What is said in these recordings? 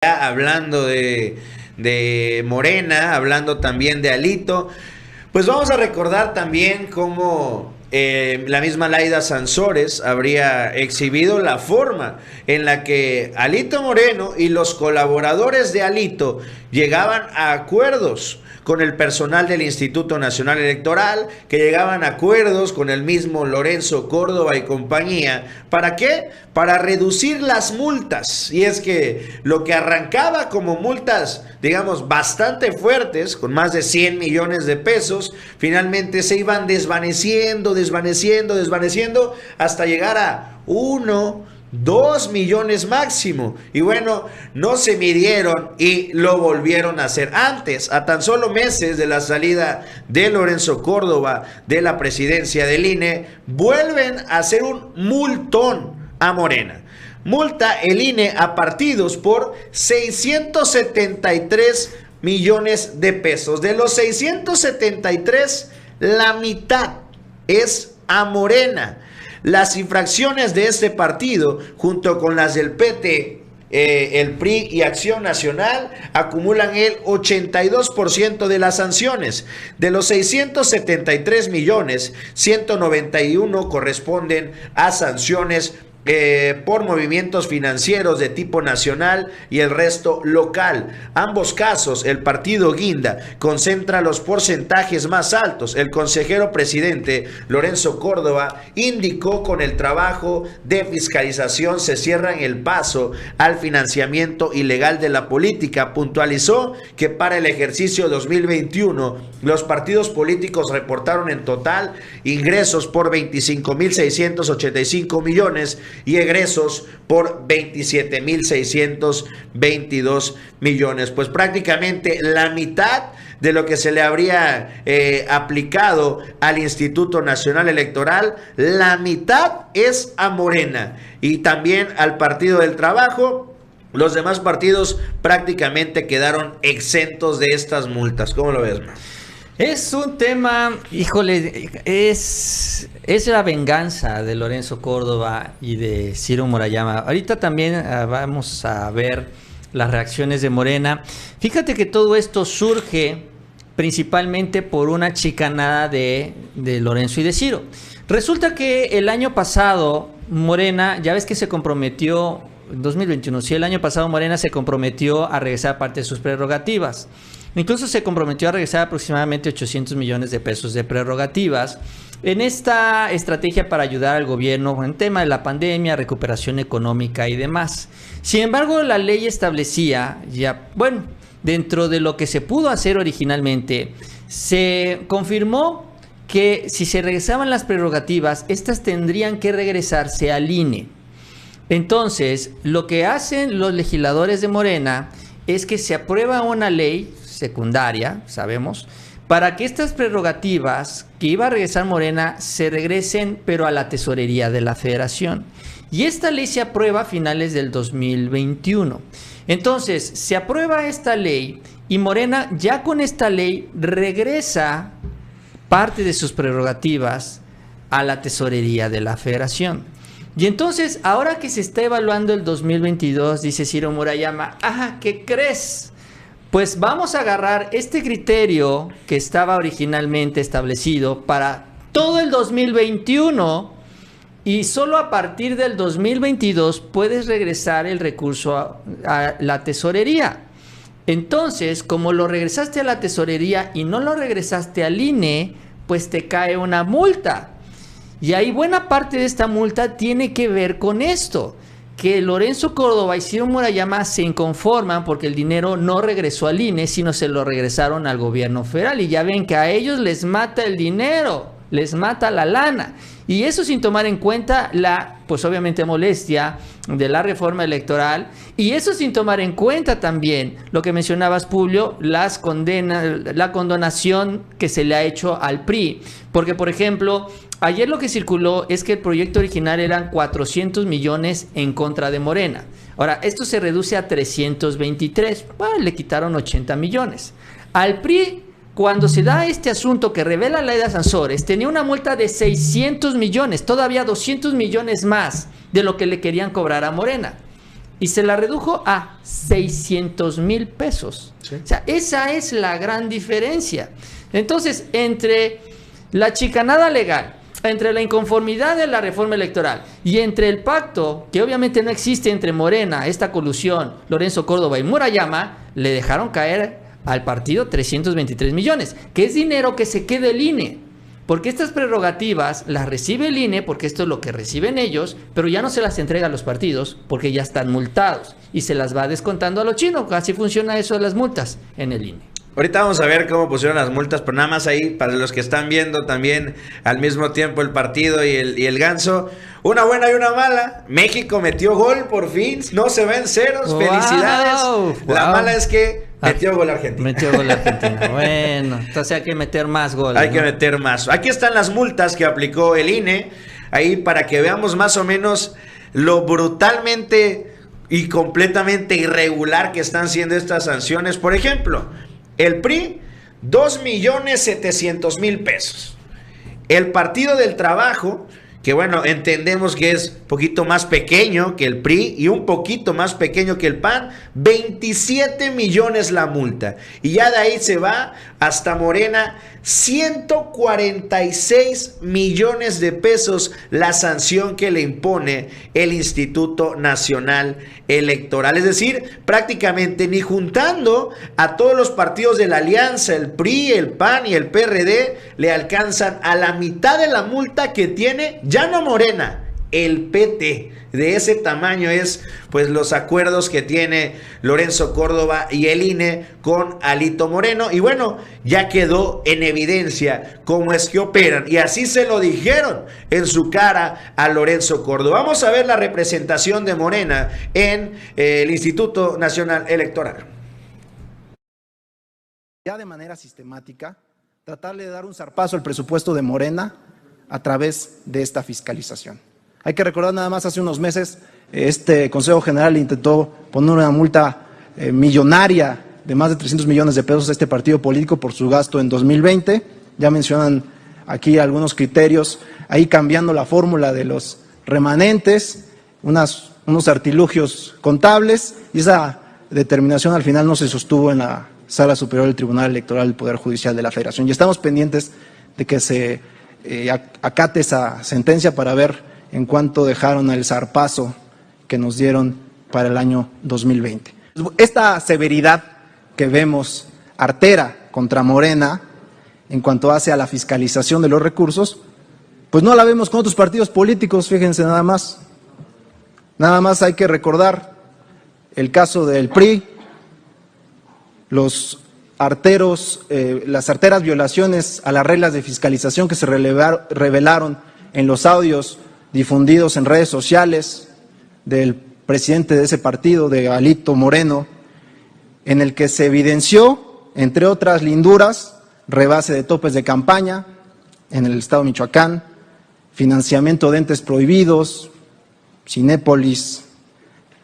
hablando de Morena, hablando también de Alito, pues vamos a recordar también cómo la misma Laida Sansores habría exhibido la forma en la que Alito Moreno y los colaboradores de Alito llegaban a acuerdos con el personal del Instituto Nacional Electoral, que llegaban a acuerdos con el mismo Lorenzo Córdoba y compañía. ¿Para qué? Para reducir las multas. Y es que lo que arrancaba como multas, digamos, bastante fuertes, con más de 100 millones de pesos, finalmente se iban desvaneciendo, hasta llegar a 2 millones máximo. Y bueno, no se midieron y lo volvieron a hacer. Antes, a tan solo meses de la salida de Lorenzo Córdoba de la presidencia del INE, vuelven a hacer un multón a Morena. Multa el INE a partidos por 673 millones de pesos. De los 673, la mitad es a Morena. Las infracciones de este partido, junto con las del PT, el PRI y Acción Nacional, acumulan el 82% de las sanciones. De los 673 millones, 191 corresponden a sanciones por movimientos financieros de tipo nacional y el resto local. Ambos casos, el partido Guinda concentra los porcentajes más altos. El consejero presidente Lorenzo Córdoba indicó: con el trabajo de fiscalización se cierran el paso al financiamiento ilegal de la política. Puntualizó que para el ejercicio 2021 los partidos políticos reportaron en total ingresos por 25.685 millones y egresos por 27.622 millones. Pues prácticamente la mitad de lo que se le habría aplicado al Instituto Nacional Electoral, la mitad es a Morena y también al Partido del Trabajo. Los demás partidos prácticamente quedaron exentos de estas multas. ¿Cómo lo ves, man? Es un tema, híjole, es la venganza de Lorenzo Córdoba y de Ciro Murayama. Ahorita también vamos a ver las reacciones de Morena. Fíjate que todo esto surge principalmente por una chicanada de Lorenzo y de Ciro. Resulta que el año pasado Morena, ya ves que se comprometió, en 2021, sí, el año pasado Morena se comprometió a regresar parte de sus prerrogativas. Incluso se comprometió a regresar aproximadamente 800 millones de pesos de prerrogativas en esta estrategia para ayudar al gobierno en tema de la pandemia, recuperación económica y demás. Sin embargo, la ley establecía, dentro de lo que se pudo hacer originalmente, se confirmó que si se regresaban las prerrogativas, estas tendrían que regresarse al INE. Entonces, lo que hacen los legisladores de Morena es que se aprueba una ley secundaria, sabemos, para que estas prerrogativas que iba a regresar Morena se regresen, pero a la tesorería de la Federación. Y esta ley se aprueba a finales del 2021. Entonces, se aprueba esta ley y Morena ya con esta ley regresa parte de sus prerrogativas a la tesorería de la Federación. Y entonces, ahora que se está evaluando el 2022, dice Ciro Murayama, ¿qué crees? Pues vamos a agarrar este criterio que estaba originalmente establecido para todo el 2021 y solo a partir del 2022 puedes regresar el recurso a la tesorería. Entonces, como lo regresaste a la tesorería y no lo regresaste al INE, pues te cae una multa. Y ahí buena parte de esta multa tiene que ver con esto, que Lorenzo Córdoba y Ciro Murayama se inconforman porque el dinero no regresó al INE, sino se lo regresaron al gobierno federal. Y ya ven que a ellos les mata el dinero, les mata la lana. Y eso sin tomar en cuenta pues obviamente molestia de la reforma electoral. Y eso sin tomar en cuenta también lo que mencionabas, Publio, la condonación que se le ha hecho al PRI. Porque, por ejemplo, ayer lo que circuló es que el proyecto original eran 400 millones en contra de Morena. Ahora, esto se reduce a 323. Le quitaron 80 millones. Al PRI, cuando se da este asunto que revela Laida Sansores, tenía una multa de 600 millones, todavía 200 millones más de lo que le querían cobrar a Morena. y se la redujo a 600,000 pesos. Sí. O sea, esa es la gran diferencia. Entonces, entre la chicanada legal, entre la inconformidad de la reforma electoral y entre el pacto, que obviamente no existe entre Morena, esta colusión, Lorenzo Córdoba y Murayama, le dejaron caer al partido 323 millones, que es dinero que se queda el INE. Porque estas prerrogativas las recibe el INE, porque esto es lo que reciben ellos, pero ya no se las entrega a los partidos, porque ya están multados y se las va descontando a los chinos. Así funciona eso de las multas en el INE. Ahorita vamos a ver cómo pusieron las multas, pero nada más ahí, para los que están viendo también al mismo tiempo el partido y el ganso. Una buena y una mala. México metió gol por fin, no se ven ceros. Felicidades. La mala es que metió gol Argentina. Metió gol Argentina. Bueno, entonces hay que meter más goles. Hay que meter más. Aquí están las multas que aplicó el INE, ahí para que veamos más o menos lo brutalmente y completamente irregular que están siendo estas sanciones. Por ejemplo, el PRI, 2,700,000 pesos. El Partido del Trabajo, que bueno, entendemos que es un poquito más pequeño que el PRI y un poquito más pequeño que el PAN, 27 millones la multa. Y ya de ahí se va hasta Morena, 146 millones de pesos la sanción que le impone el Instituto Nacional Electoral. Es decir, prácticamente ni juntando a todos los partidos de la alianza, el PRI, el PAN y el PRD, le alcanzan a la mitad de la multa que tiene ya no Morena, el PT. De ese tamaño es pues los acuerdos que tiene Lorenzo Córdoba y el INE con Alito Moreno. Y bueno, ya quedó en evidencia cómo es que operan. Y así se lo dijeron en su cara a Lorenzo Córdoba. Vamos a ver la representación de Morena en el Instituto Nacional Electoral. Ya de manera sistemática, tratarle de dar un zarpazo al presupuesto de Morena a través de esta fiscalización. Hay que recordar nada más, hace unos meses, este Consejo General intentó poner una multa millonaria de más de 300 millones de pesos a este partido político por su gasto en 2020. Ya mencionan aquí algunos criterios, ahí cambiando la fórmula de los remanentes, unos artilugios contables, y esa determinación al final no se sostuvo en la Sala Superior del Tribunal Electoral del Poder Judicial de la Federación. Y estamos pendientes de que se acate esa sentencia para ver en cuánto dejaron el zarpazo que nos dieron para el año 2020. Esta severidad que vemos artera contra Morena en cuanto hace a la fiscalización de los recursos, pues no la vemos con otros partidos políticos, fíjense nada más. Nada más hay que recordar el caso del PRI, las arteras violaciones a las reglas de fiscalización que se revelaron en los audios difundidos en redes sociales del presidente de ese partido, de Alito Moreno, en el que se evidenció, entre otras linduras, rebase de topes de campaña en el estado de Michoacán, financiamiento de entes prohibidos, Cinépolis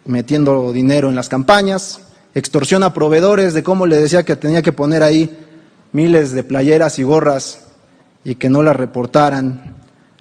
metiendo dinero en las campañas, extorsión a proveedores de cómo le decía que tenía que poner ahí miles de playeras y gorras y que no las reportaran,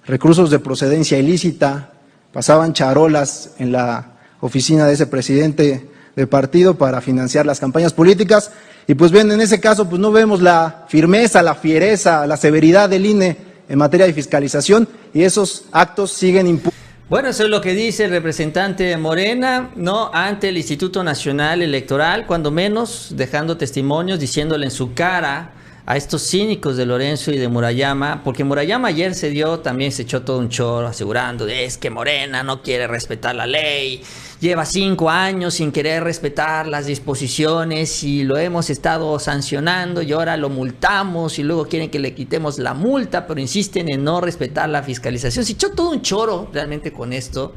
recursos de procedencia ilícita, pasaban charolas en la oficina de ese presidente de partido para financiar las campañas políticas. Y pues bien, en ese caso pues no vemos la firmeza, la fiereza, la severidad del INE en materia de fiscalización, y esos actos siguen impunes. Bueno, eso es lo que dice el representante de Morena, ¿no? Ante el Instituto Nacional Electoral, cuando menos dejando testimonios, diciéndole en su cara a estos cínicos de Lorenzo y de Murayama, porque Murayama ayer se echó todo un choro asegurando es que Morena no quiere respetar la ley, lleva 5 años sin querer respetar las disposiciones y lo hemos estado sancionando y ahora lo multamos y luego quieren que le quitemos la multa, pero insisten en no respetar la fiscalización. Se echó todo un choro realmente con esto,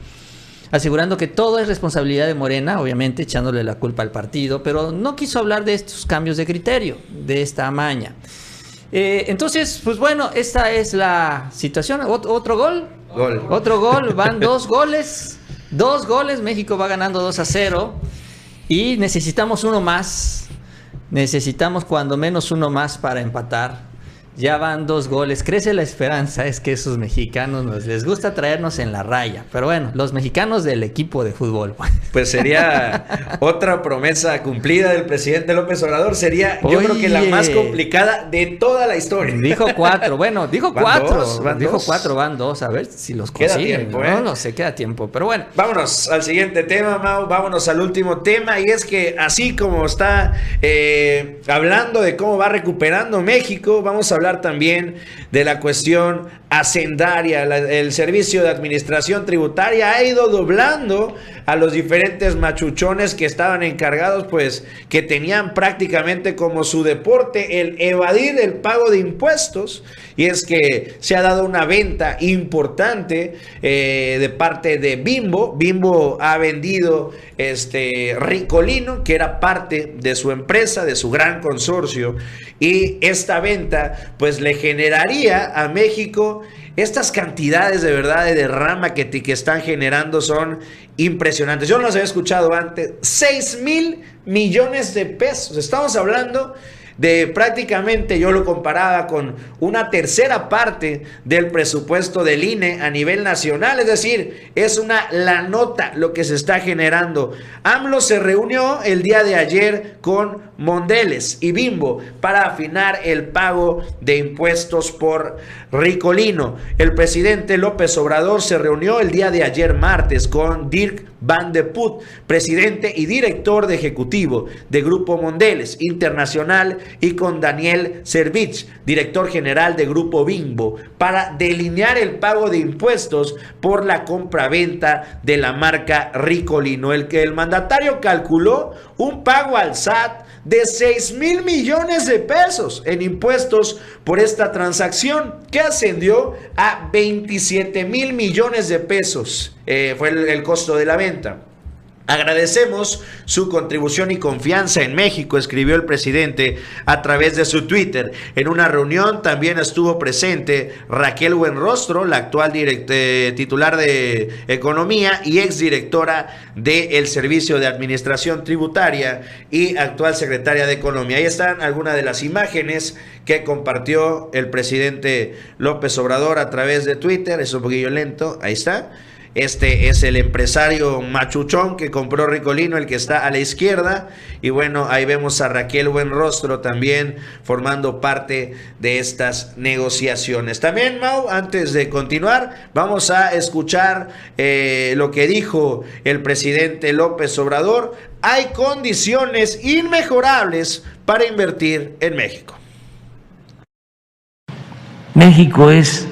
asegurando que todo es responsabilidad de Morena, obviamente echándole la culpa al partido, pero no quiso hablar de estos cambios de criterio, de esta maña. Entonces, pues bueno, esta es la situación. ¿Otro gol? Otro gol, van 2 goles. 2 goles, México va ganando 2-0 y necesitamos uno más. Necesitamos cuando menos uno más para empatar. ya van 2 goles. Crece la esperanza, es que esos mexicanos les gusta traernos en la raya. Pero bueno, los mexicanos del equipo de fútbol. Pues sería otra promesa cumplida del presidente López Obrador. Sería, yo creo que la más complicada de toda la historia. Dijo 4, bueno, dijo 4. Dijo 2. 4, van 2. A ver si los queda consiguen. tiempo, No sé, queda tiempo. Pero bueno. Vámonos al siguiente tema, Mau. Vámonos al último tema. Y es que así como está hablando de cómo va recuperando México, vamos a hablar también de la cuestión hacendaria. El Servicio de Administración Tributaria ha ido doblando a los diferentes machuchones que estaban encargados, pues que tenían prácticamente como su deporte el evadir el pago de impuestos. Y es que se ha dado una venta importante de parte de Bimbo. Bimbo ha vendido Ricolino, que era parte de su empresa, de su gran consorcio, y esta venta pues le generaría a México estas cantidades de verdad de derrama que están generando son impresionantes. Yo no las había escuchado antes. 6,000 millones de pesos. Estamos hablando de prácticamente, yo lo comparaba con una tercera parte del presupuesto del INE a nivel nacional. Es decir, es la nota lo que se está generando. AMLO se reunió el día de ayer con Mondelez y Bimbo para afinar el pago de impuestos por Ricolino. El presidente López Obrador se reunió el día de ayer martes con Dirk Van de Put, presidente y director de ejecutivo de Grupo Mondelez Internacional, y con Daniel Servich, director general de Grupo Bimbo, para delinear el pago de impuestos por la compraventa de la marca Ricolino. El mandatario calculó un pago al SAT de 6,000 millones de pesos en impuestos por esta transacción, que ascendió a 27,000 millones de pesos. Fue el costo de la venta. Agradecemos su contribución y confianza en México, escribió el presidente a través de su Twitter. En una reunión también estuvo presente Raquel Buenrostro, la actual titular de Economía y exdirectora del Servicio de Administración Tributaria y actual secretaria de Economía. Ahí están algunas de las imágenes que compartió el presidente López Obrador a través de Twitter. Es un poquillo lento, ahí está. Este es el empresario machuchón que compró Ricolino, el que está a la izquierda. Y bueno, ahí vemos a Raquel Buenrostro también formando parte de estas negociaciones. También, Mau, antes de continuar, vamos a escuchar lo que dijo el presidente López Obrador. Hay condiciones inmejorables para invertir en México. México es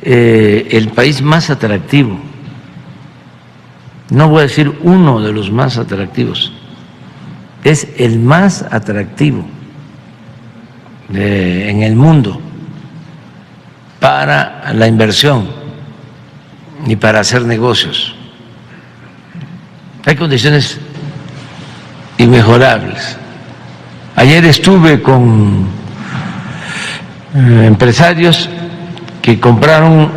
el país más atractivo, no voy a decir uno de los más atractivos, es el más atractivo en el mundo para la inversión y para hacer negocios. Hay condiciones inmejorables. Ayer estuve con empresarios que compraron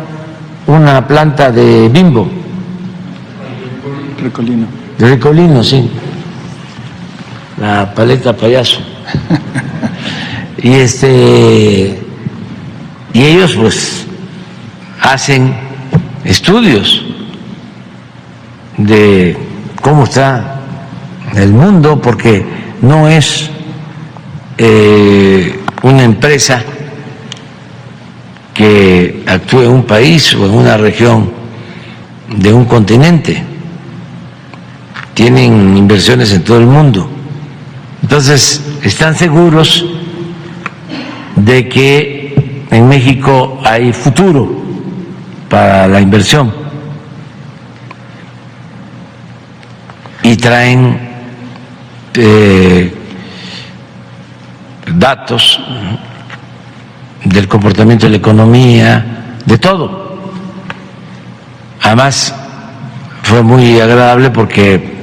una planta de Bimbo. Ricolino. De Ricolino, sí. La paleta payaso. Y ellos pues hacen estudios de cómo está el mundo, porque no es una empresa que actúe en un país o en una región de un continente. Tienen inversiones en todo el mundo. Entonces, están seguros de que en México hay futuro para la inversión. Y traen datos del comportamiento de la economía, de todo. Además, fue muy agradable porque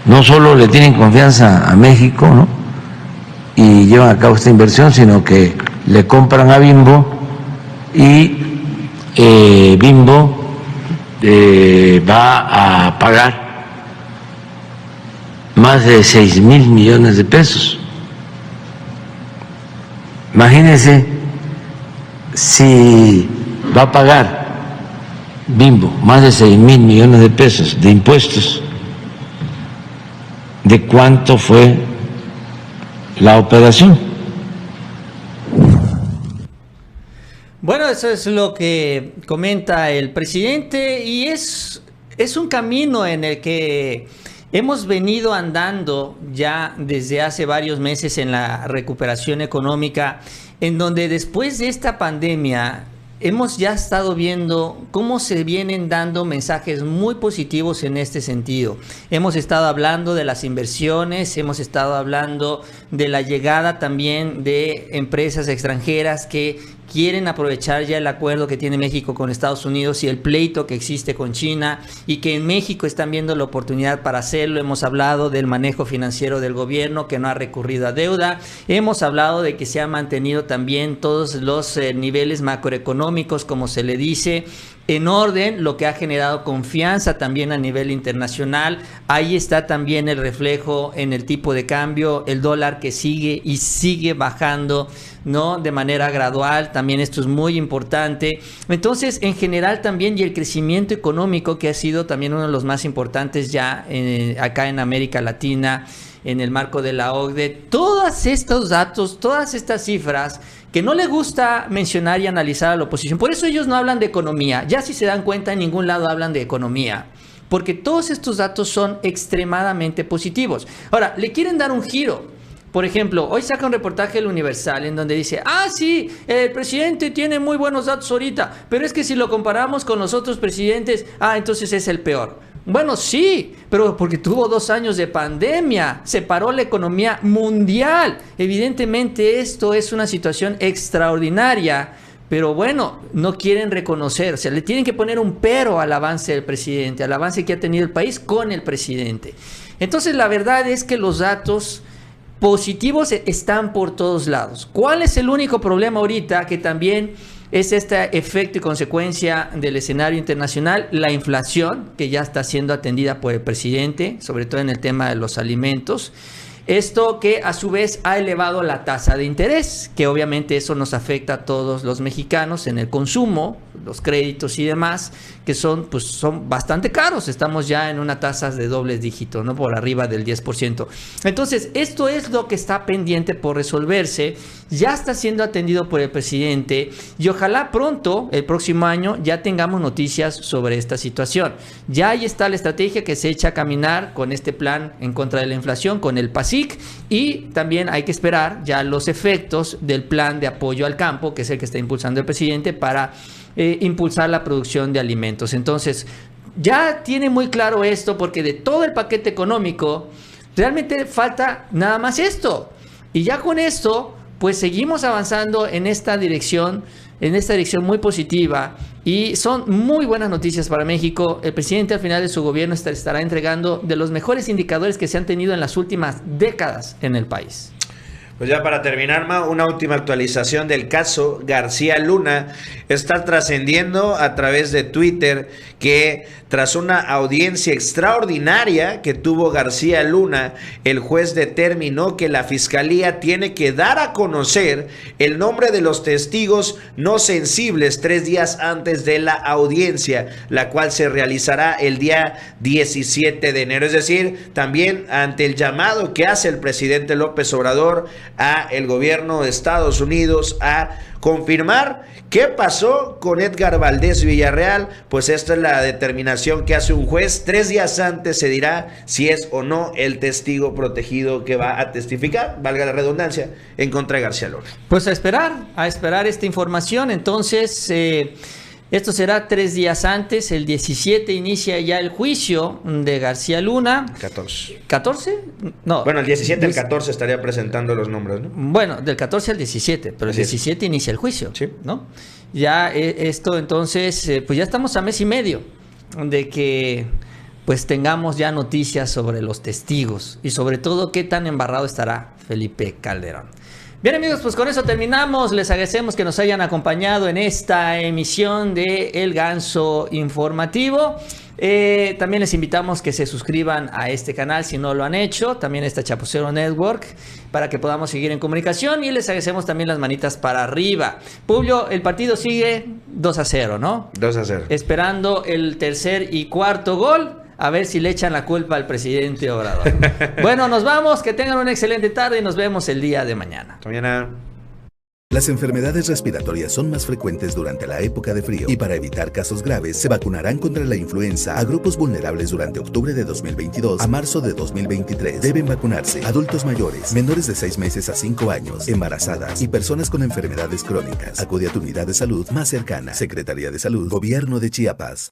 no solo le tienen confianza a México, ¿no?, y llevan a cabo esta inversión, sino que le compran a Bimbo y Bimbo va a pagar más de 6,000 millones de pesos Imagínense si va a pagar Bimbo más de 6,000 millones de pesos de impuestos, ¿de cuánto fue la operación? Bueno, eso es lo que comenta el presidente y es un camino en el que hemos venido andando ya desde hace varios meses en la recuperación económica, en donde después de esta pandemia hemos ya estado viendo cómo se vienen dando mensajes muy positivos en este sentido. Hemos estado hablando de las inversiones, hemos estado hablando de la llegada también de empresas extranjeras que quieren aprovechar ya el acuerdo que tiene México con Estados Unidos y el pleito que existe con China, y que en México están viendo la oportunidad para hacerlo. Hemos hablado del manejo financiero del gobierno, que no ha recurrido a deuda. Hemos hablado de que se han mantenido también todos los niveles macroeconómicos, como se le dice, en orden, lo que ha generado confianza también a nivel internacional. Ahí está también el reflejo en el tipo de cambio, el dólar que sigue y sigue bajando, ¿no? De manera gradual, también esto es muy importante. Entonces, en general también, y el crecimiento económico, que ha sido también uno de los más importantes ya acá en América Latina, en el marco de la OCDE, todos estos datos, todas estas cifras que no le gusta mencionar y analizar a la oposición. Por eso ellos no hablan de economía. Ya si se dan cuenta, en ningún lado hablan de economía, porque todos estos datos son extremadamente positivos. Ahora, le quieren dar un giro. Por ejemplo, hoy saca un reportaje del Universal en donde dice, sí, el presidente tiene muy buenos datos ahorita, pero es que si lo comparamos con los otros presidentes, entonces es el peor. Bueno, sí, pero porque tuvo 2 años de pandemia, se paró la economía mundial. Evidentemente esto es una situación extraordinaria, pero bueno, no quieren reconocer, o sea, le tienen que poner un pero al avance del presidente, al avance que ha tenido el país con el presidente. Entonces, la verdad es que los datos positivos están por todos lados. ¿Cuál es el único problema ahorita? Que también es este efecto y consecuencia del escenario internacional, la inflación, que ya está siendo atendida por el presidente, sobre todo en el tema de los alimentos. Esto que a su vez ha elevado la tasa de interés, que obviamente eso nos afecta a todos los mexicanos en el consumo, los créditos y demás, que son bastante caros. Estamos ya en una tasa de dobles dígitos, ¿no? Por arriba del 10%. Entonces, esto es lo que está pendiente por resolverse. Ya está siendo atendido por el presidente y ojalá pronto, el próximo año, ya tengamos noticias sobre esta situación. Ya ahí está la estrategia que se echa a caminar con este plan en contra de la inflación, con el PASIC, y también hay que esperar ya los efectos del plan de apoyo al campo, que es el que está impulsando el presidente para impulsar la producción de alimentos. Entonces, ya tiene muy claro esto, porque de todo el paquete económico realmente falta nada más esto. Y ya con esto, pues seguimos avanzando en esta dirección muy positiva, y son muy buenas noticias para México. El presidente al final de su gobierno estará entregando de los mejores indicadores que se han tenido en las últimas décadas en el país. Pues ya para terminar, Ma, una última actualización del caso García Luna. Está trascendiendo a través de Twitter que tras una audiencia extraordinaria que tuvo García Luna, el juez determinó que la fiscalía tiene que dar a conocer el nombre de los testigos no sensibles 3 días antes de la audiencia, la cual se realizará el día 17 de enero. Es decir, también ante el llamado que hace el presidente López Obrador a el gobierno de Estados Unidos a confirmar qué pasó con Edgar Valdez Villarreal, pues esta es la determinación que hace un juez. 3 días antes se dirá si es o no el testigo protegido que va a testificar, valga la redundancia, en contra de García Luna. Pues a esperar esta información. Entonces, esto será 3 días antes. El 17 inicia ya el juicio de García Luna. 14. ¿14? No. Bueno, el 17 al 14 estaría presentando los nombres, ¿no? Bueno, del 14 al 17, pero el 17 inicia el juicio, sí, ¿no? Ya esto entonces, pues ya estamos a mes y medio de que pues tengamos ya noticias sobre los testigos y sobre todo qué tan embarrado estará Felipe Calderón. Bien, amigos, pues con eso terminamos. Les agradecemos que nos hayan acompañado en esta emisión de El Ganso Informativo. También les invitamos que se suscriban a este canal si no lo han hecho. También está Chapucero Network para que podamos seguir en comunicación. Y les agradecemos también las manitas para arriba. Publio, el partido sigue 2-0, ¿no? 2-0. Esperando el tercer y cuarto gol. A ver si le echan la culpa al presidente Obrador. Bueno, nos vamos. Que tengan una excelente tarde y nos vemos el día de mañana. Mañana. Las enfermedades respiratorias son más frecuentes durante la época de frío y para evitar casos graves se vacunarán contra la influenza a grupos vulnerables durante octubre de 2022 a marzo de 2023. Deben vacunarse adultos mayores, menores de 6 meses a 5 años, embarazadas y personas con enfermedades crónicas. Acude a tu unidad de salud más cercana. Secretaría de Salud, Gobierno de Chiapas.